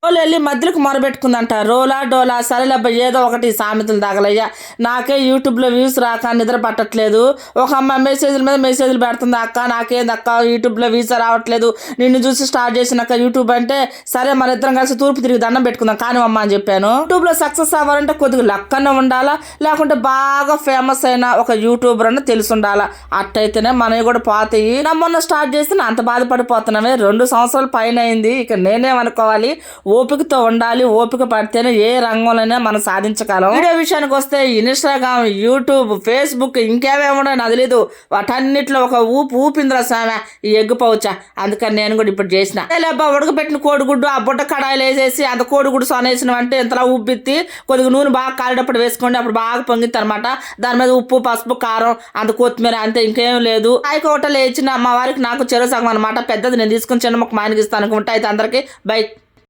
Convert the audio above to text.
రోలు వెళ్ళి మధ్యలోకి మొరబెట్టుకుందంట. రోలా డోలా సరేలబ్బా ఏదో ఒకటి సామెతలు తగలయ్యా. నాకే యూట్యూబ్లో వ్యూస్ రాక నిద్ర పట్టట్లేదు. ఒక అమ్మ మెసేజ్ల మీద మెసేజ్లు పెడుతుంది, అక్క నాకేంది అక్క యూట్యూబ్లో వ్యూస్ రావట్లేదు, నిన్ను చూసి స్టార్ట్ చేసినాక యూట్యూబ్ అంటే సరే మన ఇద్దరం కలిసి తూర్పు తిరిగి దండం పెట్టుకుందాం కానీ అమ్మ అని చెప్పాను. యూట్యూబ్లో సక్సెస్ అవ్వాలంటే కొద్దిగా లక్ అన్న ఉండాలా, లేకుంటే బాగా ఫేమస్ అయిన ఒక యూట్యూబర్ అన్న తెలిసి ఉండాలా. అట్టయితేనే మనవి కూడా పోతాయి. మొన్న స్టార్ట్ చేస్తే అంత బాధపడిపోతున్నామే. 2 సంవత్సరాల పైన అయింది. ఇక నేనేమనుకోవాలి, ఓపికతో ఉండాలి. ఓపిక పడితేనే ఏ రంగంలోనే మనం సాధించగలం. వీడియో విషయానికి వస్తే ఇన్స్టాగ్రామ్, యూట్యూబ్, ఫేస్బుక్ ఇంకేమేమో నాకు తెలియదు, వాటన్నిటిలో ఒక ఊపిందిరా సామె ఈ ఎగ్గు పౌచా. అందుకని నేను కూడా ఇప్పుడు చేసిన లేబ్బా ఉడకబెట్టిన కోడిగుడ్డు ఆ బుట్ట కడాయిలు వేసేసి అంత కోడిగుడ్డు సొనేసిన అంటే ఇంతలా ఉబ్బిత్తి కొద్దిగా నూనె బాగా కాలేటప్పుడు వేసుకోండి, అప్పుడు బాగా పొంగిద్ది అనమాట. దాని మీద ఉప్పు, పసుపు, కారం, అంత కొత్తిమీర, అంతే ఇంకేం లేదు. కాయ కోటలు వేసిన మా వారికి నాకు చెరువు సగం అనమాట. పెద్దది నేను తీసుకుని చిన్న మొక్క మాయనకి ఇస్తాను అనుకుంటా. అయితే అందరికీ బై.